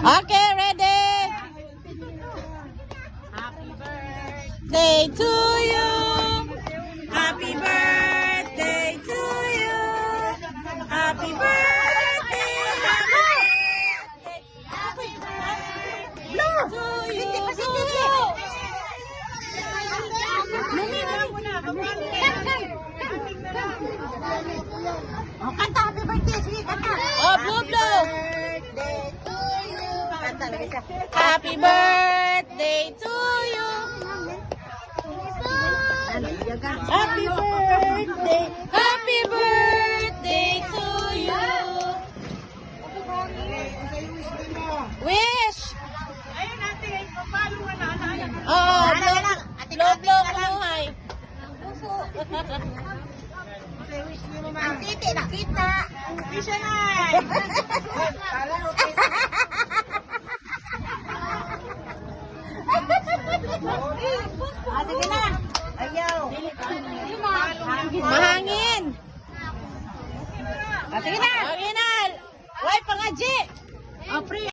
Okay, ready? Happy birthday. Day to you. Happy birthday to you. Happy birthday. Happy birthday. Blow to you. Oh, kanta happy birthday. Sige, kanta. Oh, blow, blow. Kanta lagi siya. Happy birthday to you. Happy birthday. Happy birthday to you. Wish. Ayun natin, papalo ka na. Oh, blow, blow, blow, buhay. Ang titi, nakita. Isa na. Sige na. Ayaw. Mahangin. Sige na. Okay na. Why, pangaji. Oh, free.